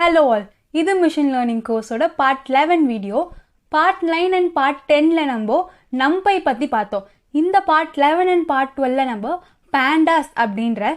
Hello all, இது machine learning course ஓட part 11 video. Part 9 and part 10ல நம்ம numpy பத்தி பார்த்தோம். இந்த part 11 and part 12ல நம்ம pandas அப்படின்ற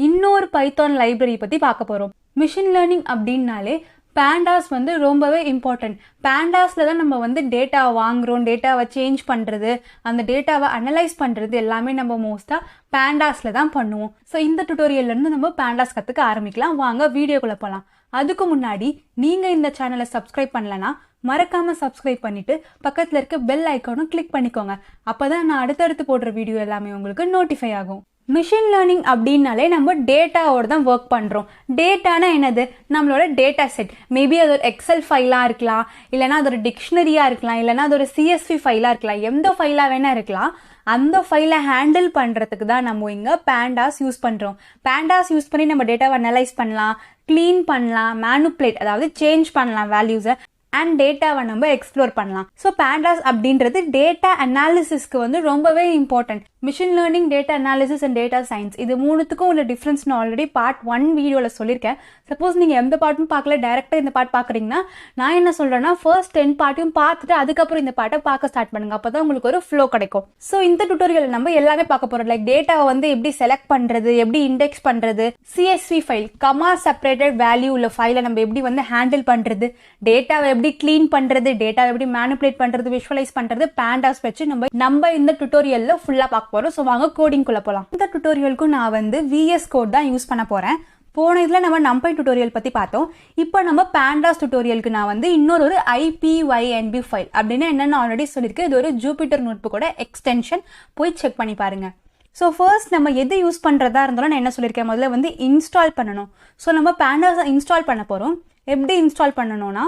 இன்னொரு பைத்தான் library பத்தி பார்க்க போறோம். machine learning அப்படின்னாலே pandas வந்து ரொம்பவே important. pandasல தான் நம்ம வந்து டேட்டா வாங்குறோம், டேட்டாவை சேஞ்ச் பண்றது, அந்த டேட்டாவை அனலைஸ் பண்றது எல்லாமே நம்ம மோஸ்டா pandasல தான் பண்ணுவோம். ஸோ இந்த டுட்டோரியல்ல இருந்து நம்ம pandas கத்துக்க ஆரம்பிக்கலாம். வாங்க வீடியோக்குள்ள போலாம். அதுக்கு முன்னாடி நீங்க இந்த சேனலை சப்ஸ்கிரைப் பண்ணலனா மறக்காம சப்ஸ்கிரைப் பண்ணிட்டு பக்கத்துல இருக்க பெல் ஐகானும் கிளிக் பண்ணிக்கோங்க. அப்பதான் நான் அடுத்தடுத்து போடுற வீடியோ எல்லாமே உங்களுக்கு நோட்டிஃபை ஆகும். மிஷின் லேர்னிங் அப்படின்னாலே நம்ம டேட்டாவோட தான் ஒர்க் பண்ணுறோம். டேட்டானா என்னது? நம்மளோட டேட்டா செட். மேபி அது ஒரு எக்ஸல் ஃபைலாக இருக்கலாம், இல்லைனா அது ஒரு டிக்ஷனரியாக இருக்கலாம், இல்லைனா அது ஒரு சிஎஸ்வி ஃபைலாக இருக்கலாம், எந்த ஃபைலாக வேணா இருக்கலாம். அந்த ஃபைலை ஹேண்டில் பண்ணுறதுக்கு தான் நம்ம இங்கே பேண்டாஸ் யூஸ் பண்ணுறோம். பேண்டாஸ் யூஸ் பண்ணி நம்ம டேட்டாவை அனலைஸ் பண்ணலாம், க்ளீன் பண்ணலாம், மேனுப்புலேட் அதாவது சேஞ்ச் பண்ணலாம் வேல்யூஸை, அண்ட் டேட்டாவை நம்ம எக்ஸ்ப்ளோர் பண்ணலாம். ஸோ பேண்டாஸ் அப்படின்றது டேட்டா அனாலிசிஸ்க்கு வந்து ரொம்பவே important. Machine learning, data analysis and data science இது மூணுத்துக்கும் உள்ள டிஃப்ரென்ஸ் நான் ஆல்ரெடி பார்ட் 1 வீடியோவில் சொல்லியிருக்கேன். சப்போஸ் நீங்கள் எந்த பார்ட்டும் பார்க்கல, டேரெக்டாக இந்த பார்ட் பார்க்குறீங்கன்னா நான் என்ன சொல்கிறேன்னா ஃபர்ஸ்ட் 10 பார்ட்டையும் பார்த்துட்டு அதுக்கப்புறம் இந்த பார்ட்டை பார்க்க ஸ்டார்ட் பண்ணுங்க. அப்போ தான் உங்களுக்கு ஒரு ஃப்ளோ கிடைக்கும். ஸோ இந்த டுட்டோரியலில் நம்ம எல்லாமே பார்க்க போகிறோம். லைக் டேட்டாவை வந்து எப்படி செலக்ட் பண்ணுறது, எப்படி இண்டெக்ஸ் பண்ணுறது, CSV file comma separated value உள்ள ஃபைலை நம்ம எப்படி வந்து ஹேண்டில் பண்ணுறது, டேட்டாவை எப்படி க்ளீன் பண்றது, டேட்டா எப்படி மேனிபுலேட் பண்றது, விஷுவலைஸ் பண்றது, பேண்டாஸ் வச்சு நம்ம இந்த டுட்டோரியல்ல ஃபுல்லா பார்க்க போறோம். ஸோ வாங்க கோடிங் குள்ள போலாம். இந்த டுட்டோரியலுக்கு நான் வந்து VS கோட் தான் யூஸ் பண்ண போறேன். போன இதுல நம்ம numpy டுட்டோரியல் பத்தி பார்த்தோம். இப்போ நம்ம pandas டுட்டோரியலுக்கு நான் வந்து இன்னொரு IPYNB ஃபைல் அப்படின்னா என்னன்னு ஆல்ரெடி சொல்லியிருக்கேன். இது ஒரு ஜூபிட்டர் நோட்புக்கோட எக்ஸ்டென்ஷன், போய் செக் பண்ணி பாருங்க. ஸோ ஃபர்ஸ்ட் நம்ம எது யூஸ் பண்ணுறதா இருந்தாலும் நான் என்ன சொல்லியிருக்கேன், முதல்ல வந்து இன்ஸ்டால் பண்ணணும். ஸோ நம்ம பேண்டாஸை இன்ஸ்டால் பண்ண போகிறோம். எப்படி இன்ஸ்டால் பண்ணணும்னா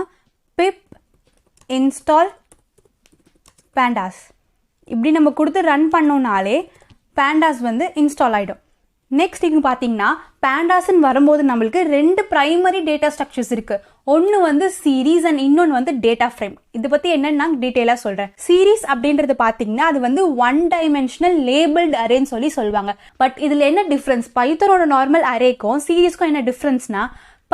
pip install pandas இப்படி நம்ம கொடுத்து ரன் பண்ணோம்னாலே pandas வந்து இன்ஸ்டால் ஆகிடும். நெக்ஸ்ட் இங்கே பார்த்தீங்கன்னா பேண்டாஸ்ன்னு வரும்போது நம்மளுக்கு 2 பிரைமரி டேட்டா ஸ்ட்ரக்சர்ஸ் இருக்கு. ஒன்று வந்து சீரீஸ் அண்ட் இன்னொன்று வந்து டேட்டா ஃப்ரேம். இதை பற்றி என்னன்னு டீட்டெயிலாக சொல்கிறேன். சீரீஸ் அப்படின்றது பார்த்தீங்கன்னா அது வந்து 1 டைமென்ஷனல் லேபிள்டு அரேன்னு சொல்லுவாங்க. பட் இதில் என்ன டிஃப்ரென்ஸ், பைத்தானோட நார்மல் அரேக்கும் சீரீஸ்க்கும் என்ன டிஃப்ரென்ஸ்னா,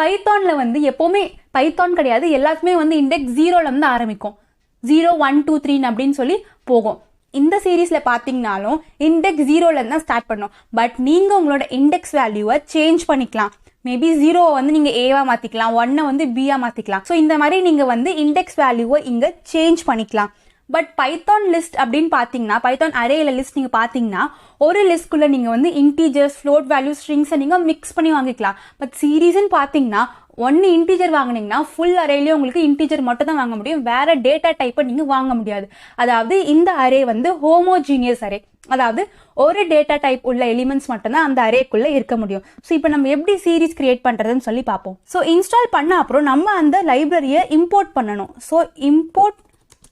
பைத்தான்ல வந்து எப்போவுமே பைத்தான் கிடையாது, எல்லாத்துக்குமே வந்து இண்டெக்ஸ் 0ல இருந்து ஆரம்பிக்கும். 0 1 2 3 அப்படின்னு சொல்லி போகும். இந்த சீரீஸ்ல பாத்தீங்கன்னாலும் இண்டெக்ஸ் 0ல இருந்து தான் ஸ்டார்ட் பண்ணும். பட் நீங்க உங்களோட இண்டெக்ஸ் வேல்யூவை சேஞ்ச் பண்ணிக்கலாம். மேபி 0 வந்து நீங்க ஏவா மாத்திக்கலாம், 1 வந்து பியா மாத்திக்கலாம். ஸோ இந்த மாதிரி நீங்க வந்து இண்டெக்ஸ் வேல்யூவை இங்க சேஞ்ச் பண்ணிக்கலாம். பட் பைத்தான் லிஸ்ட் அப்படின்னு பார்த்தீங்கன்னா, பைத்தான் அரேல லிஸ்ட் நீங்கள் பார்த்தீங்கன்னா ஒரு லிஸ்ட்குள்ளே நீங்கள் வந்து இன்டீஜர்ஸ், ஃப்ளோட் வேல்யூ, ஸ்ட்ரிங்ஸை நீங்கள் மிக்ஸ் பண்ணி வாங்கிக்கலாம். பட் சீரீஸ்ன்னு பார்த்தீங்கன்னா ஒன்று இன்டீஜர் வாங்கினீங்கன்னா ஃபுல் அரேலேயே உங்களுக்கு இன்டீஜர் மட்டும் தான் வாங்க முடியும், வேற டேட்டா டைப்பை நீங்கள் வாங்க முடியாது. அதாவது இந்த அரே வந்து ஹோமோஜீனியஸ் அரே, அதாவது ஒரு டேட்டா டைப் உள்ள எலிமெண்ட்ஸ் மட்டும்தான் அந்த அரேக்குள்ளே இருக்க முடியும். ஸோ இப்போ நம்ம எப்படி சீரீஸ் கிரியேட் பண்ணுறதுன்னு சொல்லி பார்ப்போம். ஸோ இன்ஸ்டால் பண்ண அப்புறம் நம்ம அந்த லைப்ரரியை இம்போர்ட் பண்ணணும். So import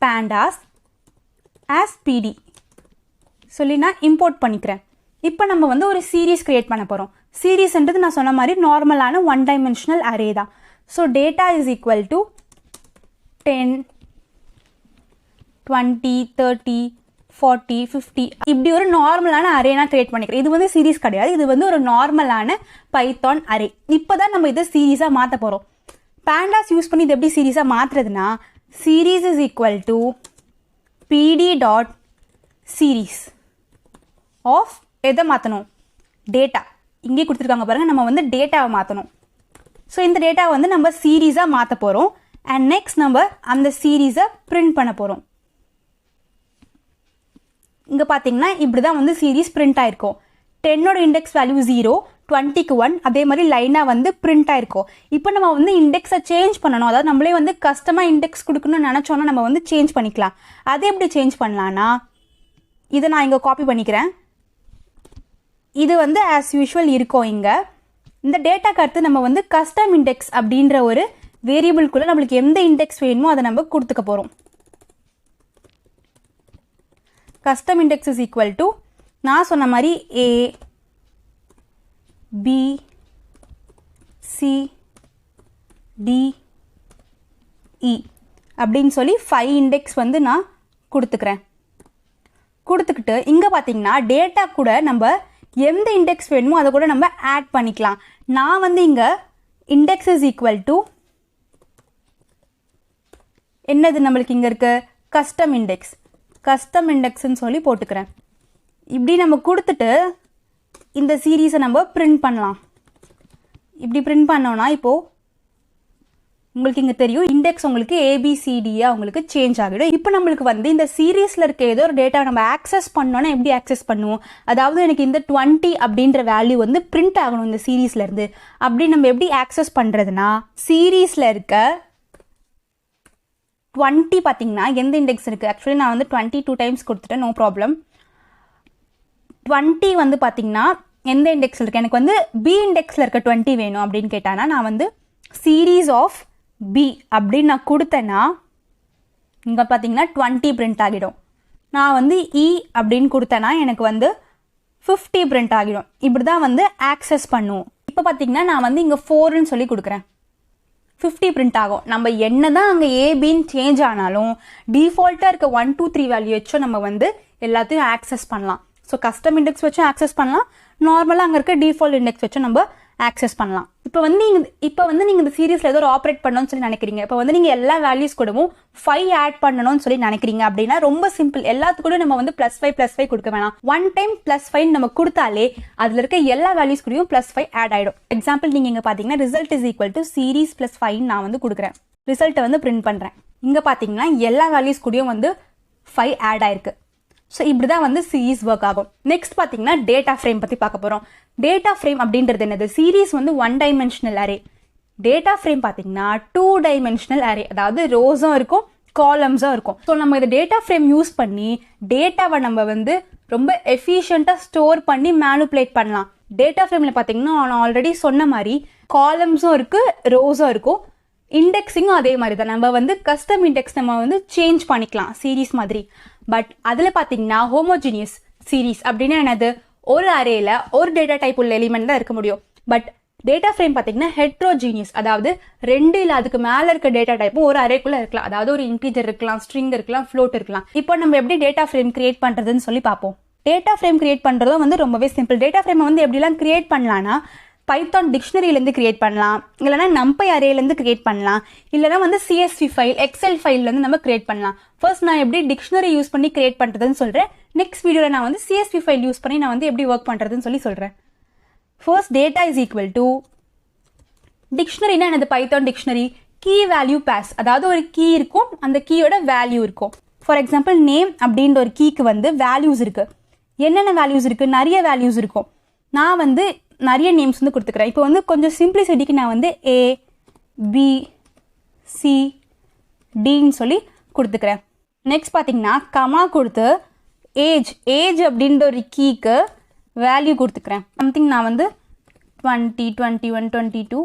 pandas as pd சொல்லி நான் இம்போர்ட் பண்ணிக்கிறேன். இப்போ நம்ம வந்து ஒரு சீரீஸ் கிரியேட் பண்ண போகிறோம். சீரீஸ்ன்றது நான் சொன்ன மாதிரி நார்மலான 1 டைமென்ஷனல் அரே தான். So data is equal to 10 20 30 40 50 இப்படி ஒரு நார்மலான அரே நான் கிரியேட் பண்ணிக்கிறேன். இது வந்து சீரீஸ் கிடையாது, இது வந்து ஒரு நார்மலான பைத்தான் அரே. இப்போ தான் நம்ம இதை சீரீஸாக மாற்ற போகிறோம். பேண்டாஸ் யூஸ் பண்ணி இது எப்படி சீரீஸாக மாற்றுறதுன்னா, series is equal to pd dot series of எதை மாற்றணும், டேட்டா. இங்கே கொடுத்துருக்காங்க பாருங்க, நம்ம வந்து டேட்டாவை மாற்றணும். ஸோ இந்த டேட்டாவை வந்து நம்ம சீரீஸாக மாற்ற போகிறோம். அண்ட் நெக்ஸ்ட் நம்ம அந்த சீரீஸை பிரிண்ட் பண்ண போகிறோம். இங்கே பார்த்தீங்கன்னா இப்படி தான் வந்து சீரீஸ் பிரிண்ட் ஆயிருக்கும். 10ஓட இண்டெக்ஸ் வேல்யூ 0, 20க்கு 1, அதே மாதிரி லைனாக வந்து பிரிண்ட் ஆயிருக்கும். இப்போ நம்ம வந்து இண்டெக்ஸை சேஞ்ச் பண்ணணும். அதாவது நம்மளே வந்து கஸ்டமாக இண்டெக்ஸ் கொடுக்கணும்னு நினச்சோன்னா நம்ம வந்து சேஞ்ச் பண்ணிக்கலாம். அதை எப்படி சேஞ்ச் பண்ணலான்னா, இதை நான் இங்கே காப்பி பண்ணிக்கிறேன். இது வந்து ஆஸ் யூஷுவல் இருக்கும். இங்கே இந்த டேட்டாக்கு அடுத்து நம்ம வந்து கஸ்டம் இண்டெக்ஸ் அப்படின்ற ஒரு வேரியபிள்குள்ளே நம்மளுக்கு எந்த இண்டெக்ஸ் வேணுமோ அதை நம்ம கொடுத்துக்க போகிறோம். Custom index is equal to நான் சொன்ன மாதிரி A B C D E அப்படின்னு சொல்லி 5 இண்டெக்ஸ் வந்து நான் கொடுத்துக்கிறேன். கொடுத்துக்கிட்டு இங்கே பார்த்தீங்கன்னா டேட்டா கூட நம்ம எந்த இண்டெக்ஸ் வேணுமோ அதை கூட நம்ம ஆட் பண்ணிக்கலாம். நான் வந்து இங்கே இண்டெக்ஸ் இஸ் ஈக்குவல் டு என்னது நம்மளுக்கு இங்கே இருக்க கஸ்டம் இண்டெக்ஸ்ன்னு சொல்லி போட்டுக்கிறேன். இப்படி நம்ம கொடுத்துட்டு இந்த சீரீஸை நம்ம பிரிண்ட் பண்ணலாம். இப்படி பிரிண்ட் பண்ணோன்னா இப்போது உங்களுக்கு இங்கே தெரியும் இண்டெக்ஸ் உங்களுக்கு ஏபிசிடியாக உங்களுக்கு சேஞ்ச் ஆகிடும். இப்போ நம்மளுக்கு வந்து இந்த சீரீஸில் இருக்க ஏதோ ஒரு டேட்டா நம்ம ஆக்சஸ் பண்ணோன்னா எப்படி ஆக்சஸ் பண்ணுவோம், அதாவது எனக்கு இந்த 20 அப்படின்ற வேல்யூ வந்து பிரிண்ட் ஆகணும் இந்த சீரீஸ்லேருந்து. அப்படி நம்ம எப்படி ஆக்சஸ் பண்ணுறதுனா சீரீஸில் இருக்க 20 பார்த்தீங்கன்னா எந்த இண்டெக்ஸ் இருக்குது, ஆக்சுவலி நான் வந்து 22 டைம்ஸ் கொடுத்துட்டேன், நோ ப்ராப்ளம். 20 வந்து பார்த்தீங்கன்னா எந்த இண்டெக்ஸில் இருக்குது, எனக்கு வந்து பி இண்டெக்ஸில் இருக்க 20 வேணும் அப்படின்னு கேட்டானா நான் வந்து சீரீஸ் ஆஃப் பி அப்படின்னு நான் கொடுத்தேன்னா இங்கே பார்த்தீங்கன்னா 20 பிரிண்ட் ஆகிடும். நான் வந்து இ அப்படின்னு கொடுத்தேன்னா எனக்கு வந்து 50 பிரிண்ட் ஆகிடும். இப்படி தான் வந்து ஆக்சஸ் பண்ணுவோம். இப்போ பார்த்தீங்கன்னா நான் வந்து இங்கே 4ன்னு சொல்லி கொடுக்குறேன், 50 பிரிண்ட் ஆகும். நம்ம என்ன தான் அங்கே ஏபின்னு சேஞ்ச் ஆனாலும் டிஃபால்ட்டாக இருக்க 1 2 3 வேல்யூ வச்சும் நம்ம வந்து எல்லாத்தையும் ஆக்சஸ் பண்ணலாம். ஸோ கஸ்டம் இண்டெக்ஸ் வச்சும் ஆக்சஸ் பண்ணலாம், நார்மலாக அங்கே இருக்க டிஃபால்ட் இண்டெக்ஸ் வச்சும் நம்ம ஆக்சஸ் பண்ணலாம். இப்போ வந்து நீங்கள் இந்த சீரீஸில் ஏதோ ஒரு ஆப்ரேட் பண்ணணும்னு சொல்லி நினைக்கிறீங்க. இப்போ வந்து நீங்கள் எல்லா வேல்யூஸ் கூடவும் 5 ஆட் பண்ணணும்னு சொல்லி நினைக்கிறீங்க அப்படின்னா ரொம்ப சிம்பிள். எல்லாத்துக்கூட நம்ம வந்து +5 கொடுக்க வேணாம். ஒன் டைம் +5 நம்ம கொடுத்தாலே அதில் இருக்க எல்லா வேல்யூஸ் கூடயும் +5 ஆட் ஆகிடும். எக்ஸாம்பிள் நீங்கள் இங்கே பார்த்தீங்கன்னா result is equal to series +5 நான் வந்து கொடுக்குறேன். ரிசல்ட்டை வந்து பிரிண்ட் பண்ணுறேன். இங்கே பார்த்தீங்கன்னா எல்லா வேல்யூஸ் கூடயும் வந்து 5 ஆட் ஆயிருக்கு. ஸோ இப்படி தான் வந்து சீரீஸ் ஒர்க் ஆகும். நெக்ஸ்ட் பார்த்தீங்கன்னா டேட்டா ஃப்ரேம் பற்றி பார்க்க போகிறோம். டேட்டா ஃப்ரேம் அப்படின்றது என்னது, சீரீஸ் வந்து 1 டைமென்ஷனல் அரே. டேட்டா ஃப்ரேம் பார்த்தீங்கன்னா 2 டைமென்ஷனல் அரே, அதாவது ரோஸும் இருக்கும் காலம்ஸும் இருக்கும். ஸோ நம்ம இந்த டேட்டா ஃப்ரேம் யூஸ் பண்ணி டேட்டாவை நம்ம வந்து ரொம்ப எஃபிஷியண்ட்டாக ஸ்டோர் பண்ணி மேனுப்புலேட் பண்ணலாம். டேட்டா ஃப்ரேமில் பார்த்தீங்கன்னா நான் ஆல்ரெடி சொன்ன மாதிரி காலம்ஸும் இருக்குது ரோஸும் இருக்கும். இண்டெக்ஸிங்கும் அதே மாதிரி தான். நம்ம வந்து கஸ்டம் இண்டெக்ஸ் நம்ம வந்து சேஞ்ச் பண்ணிக்கலாம் சீரீஸ் மாதிரி. பட் அதில் பார்த்தீங்கன்னா ஹோமோஜினியஸ் சீரீஸ் அப்படின்னா என்னது, ஒரு அரேல ஒரு டேட்டா டைப் உள்ள எலிமெண்ட் தான் இருக்க முடியும். பட் டேட்டா ஃப்ரேம் பார்த்தீங்கன்னா ஹெட்ரோஜீனியஸ், அதாவது 2 இல்லை அதுக்கு மேலே இருக்க டேட்டா டைப்பும் ஒரு அரேக்குள்ளே இருக்கலாம். அதாவது ஒரு இன்டீஜர் இருக்கலாம், ஸ்ட்ரிங் இருக்கலாம், ஃப்ளோட் இருக்கலாம். இப்போ நம்ம எப்படி டேட்டா ஃப்ரேம் கிரியேட் பண்ணுறதுன்னு சொல்லி பார்ப்போம். டேட்டா ஃப்ரேம் கிரியேட் பண்ணுறதும் வந்து ரொம்பவே சிம்பிள். டேட்டா ஃப்ரேமை வந்து எப்படிலாம் கிரியேட் பண்ணலான்னா பைத்தான் டிக்ஷனரியிலேருந்து கிரியேட் பண்ணலாம், இல்லைனா நம்பை அரேலேருந்து கிரியேட் பண்ணலாம், இல்லைனா வந்து சிஎஸ்வி ஃபைல் எக்ஸல் ஃபைல்லேருந்து நம்ம கிரியேட் பண்ணலாம். ஃபர்ஸ்ட் நான் எப்படி டிக்ஷனரி யூஸ் பண்ணி கிரியேட் பண்ணுறதுன்னு சொல்கிறேன். நெக்ஸ்ட் வீடியோவில் நான் வந்து சிஎஸ்வி ஃபைல் யூஸ் பண்ணி நான் வந்து எப்படி ஒர்க் பண்ணுறதுன்னு சொல்லி சொல்கிறேன். First data is equal to டிக்ஷனரினா என்னது, Python dictionary key value pairs, அதாவது ஒரு கீ இருக்கும், அந்த கீயோட வேல்யூ இருக்கும். ஃபார் எக்ஸாம்பிள் நேம் அப்படின்ற ஒரு கீக்கு வந்து வேல்யூஸ் இருக்குது. என்னென்ன வேல்யூஸ் இருக்குது, நிறைய வேல்யூஸ் இருக்கும். நான் வந்து நிறைய நேம்ஸ் வந்து கொடுத்துக்கிறேன். இப்போ வந்து கொஞ்சம் சிம்பிளிசிட்டிக்கு நான் வந்து ஏ பி சி டின்னு சொல்லி கொடுத்துக்கிறேன். நெக்ஸ்ட் பார்த்தீங்கன்னா கமா கொடுத்து ஏஜ் அப்படின்ற ஒரு கீக்கு வேல்யூ கொடுத்துக்கிறேன். சம்திங் நான் வந்து 20 21 22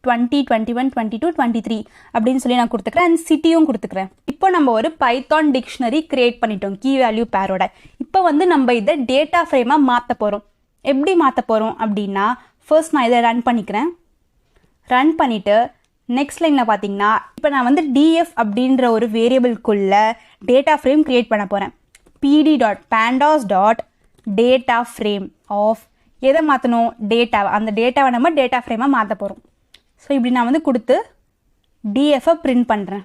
20 21 22 23 அப்படின்னு சொல்லி நான் கொடுத்துக்கிறேன். அண்ட் சிட்டியும் கொடுத்துக்கிறேன். இப்போ நம்ம ஒரு பைத்தான் டிக்ஷனரி கிரியேட் பண்ணிட்டோம் கீ வேல்யூ பேரோட. இப்போ வந்து நம்ம இதை டேட்டா ஃப்ரேமாக மாற்ற போகிறோம். எப்படி மாற்ற போகிறோம் அப்படின்னா ஃபர்ஸ்ட் நான் இதை ரன் பண்ணிக்கிறேன். ரன் பண்ணிவிட்டு நெக்ஸ்ட் லைனில் பார்த்தீங்கன்னா இப்போ நான் வந்து டிஎஃப் அப்படின்ற ஒரு வேரியபிள்குள்ளே டேட்டா ஃப்ரேம் க்ரியேட் பண்ண போகிறேன். pd.pandas.data frame ஆஃப் எதை மாற்றணும், டேட்டாவை. அந்த டேட்டாவை நம்ம டேட்டா ஃப்ரேமாக மாற்ற போகிறோம். ஸோ இப்படி நான் வந்து கொடுத்து டிஎஃப்பை பிரிண்ட் பண்ணுறேன்.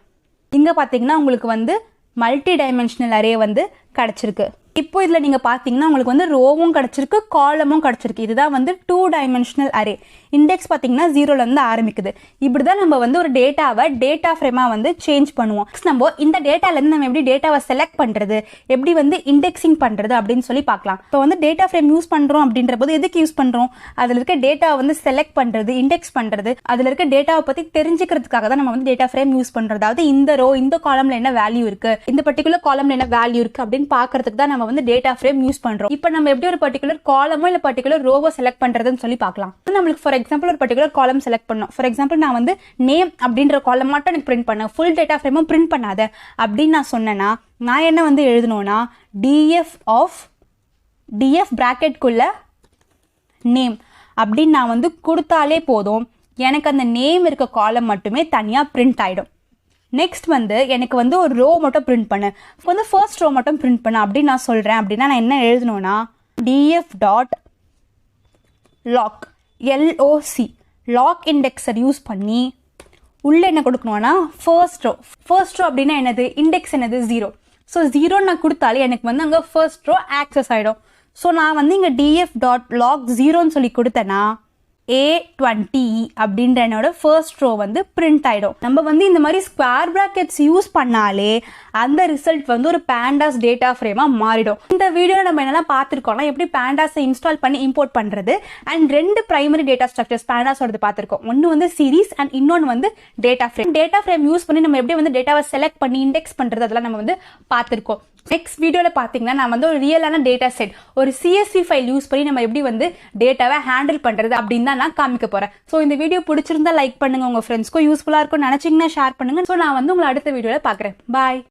இங்கே பார்த்தீங்கன்னா உங்களுக்கு வந்து மல்டி டைமென்ஷனல் அரே வந்து கிடச்சிருக்கு. இப்போ இதில் நீங்கள் பார்த்தீங்கன்னா உங்களுக்கு வந்து ரோவும் கிடச்சிருக்கு, காலமும் கிடச்சிருக்கு. இதுதான் வந்து 2 டைமென்ஷனல் அரே. இண்டெக்ஸ் பார்த்தீங்கன்னா 0லேருந்து ஆரம்பிக்குது. இப்படி தான் நம்ம வந்து ஒரு டேட்டாவை டேட்டா ஃப்ரேமாக வந்து சேஞ்ச் பண்ணுவோம். நம்ம இந்த டேட்டாலேருந்து நம்ம எப்படி டேட்டாவை செலக்ட் பண்ணுறது, எப்படி வந்து இண்டெக்ஸிங் பண்ணுறது அப்படின்னு சொல்லி பார்க்கலாம். இப்போ வந்து டேட்டா ஃப்ரேம் யூஸ் பண்ணுறோம் அப்படின்ற போது எதுக்கு யூஸ் பண்ணுறோம், அதில் இருக்க டேட்டாவை வந்து செலக்ட் பண்ணுறது, இண்டெக்ஸ் பண்ணுறது, அதில் இருக்க டேட்டாவை பற்றி தெரிஞ்சுக்கிறதுக்காக தான் நம்ம வந்து டேட்டா ஃப்ரேம் யூஸ் பண்ணுறது. அதாவது இந்த ரோ இந்த காலமில் என்ன வேல்யூ இருக்குது, இந்த பர்டிகுலர் காலமில் என்ன வேல்யூ இருக்குது அப்படின்னு பார்க்கறதுக்கு தான் நம்ம வந்து டேட்டா ஃப்ரேம் யூஸ் பண்றோம். இப்போ நம்ம எப்படி ஒரு பர்டிகுலர் காலமோ இல்ல பர்டிகுலர் ரோவோ செலக்ட் பண்றதுன்னு சொல்லி பார்க்கலாம். நம்மளுக்கு ஃபார் எக்ஸாம்பிள் ஒரு பர்டிகுலர் காலம் செலக்ட் பண்ணோம். ஃபார் எக்ஸாம்பிள் நான் வந்து நேம் அப்படின்ற காலம் மட்டும் எனக்கு பிரிண்ட் பண்ண, ஃபுல் டேட்டா ஃப்ரேமும் பிரிண்ட் பண்ணாத அப்படின்னு நான் சொன்னேன்னா நான் என்ன வந்து எழுதணும்னா டிஎஃப் பிராக்கெட்குள்ள நேம் அப்படின்னு நான் வந்து கொடுத்தாலே போதும், எனக்கு அந்த நேம் இருக்க காலம் மட்டுமே தனியாக பிரிண்ட் ஆகிடும். நெக்ஸ்ட் வந்து எனக்கு வந்து ஒரு ரோ மட்டும் பிரிண்ட் பண்ணு, வந்து ஃபர்ஸ்ட் ரோ மட்டும் பிரிண்ட் பண்ணு அப்படின்னு நான் சொல்கிறேன். அப்படின்னா நான் என்ன எழுதணும்னா df.lock லாக் இண்டெக்ஸர் யூஸ் பண்ணி உள்ளே என்ன கொடுக்கணும்னா ஃபர்ஸ்ட் ரோ அப்படின்னா என்னது, இண்டெக்ஸ் என்னது 0. ஸோ 0 நான் கொடுத்தாலே எனக்கு வந்து அங்கே ஃபர்ஸ்ட் ரோ ஆக்சஸ் ஆகிடும். ஸோ நான் வந்து இங்கே df.log 0ன்னு சொல்லி கொடுத்தேன்னா A20 அப்படின்ற என்னோட ஃபர்ஸ்ட் ரோ வந்து பிரிண்ட் ஆகிடும். நம்ம வந்து இந்த மாதிரி ஸ்கொயர் ப்ராக்கெட்ஸ் யூஸ் பண்ணாலே அந்த ரிசல்ட் வந்து ஒரு பேண்டாஸ் டேட்டா ஃப்ரேமாக மாறிடும். இந்த வீடியோவில் நம்ம என்னெல்லாம் பார்த்துருக்கோம்னா எப்படி பேண்டாஸை இன்ஸ்டால் பண்ணி இம்போர்ட் பண்ணுறது அண்ட் 2 பிரைமரி டேட்டா ஸ்ட்ரக்சர்ஸ் பேண்டாஸோடது பார்த்துருக்கோம். ஒன்று வந்து சீரீஸ் அண்ட் இன்னொன்று வந்து டேட்டா ஃப்ரேம் யூஸ் பண்ணி நம்ம எப்படி வந்து டேட்டாவை செலக்ட் பண்ணி இண்டெக்ஸ் பண்ணுறது அதெல்லாம் நம்ம வந்து பார்த்துருக்கோம். நெக்ஸ்ட் வீடியோவில் பார்த்தீங்கன்னா நான் வந்து ஒரு ரியலான டேட்டா செட் ஒரு CSV ஃபைல் யூஸ் பண்ணி நம்ம எப்படி வந்து டேட்டாவை ஹேண்டில் பண்ணுறது அப்படின்னு தான் நான் காமிக்க போகிறேன். ஸோ இந்த வீடியோ பிடிச்சிருந்தா லைக் பண்ணுங்கள், உங்கள் ஃப்ரெண்ட்ஸ்க்கும் யூஸ்ஃபுல்லாக இருக்கும்னு நினச்சிங்கன்னா ஷேர் பண்ணுங்கள். ஸோ நான் வந்து உங்களை அடுத்த வீடியோவில் பார்க்குறேன். பாய்.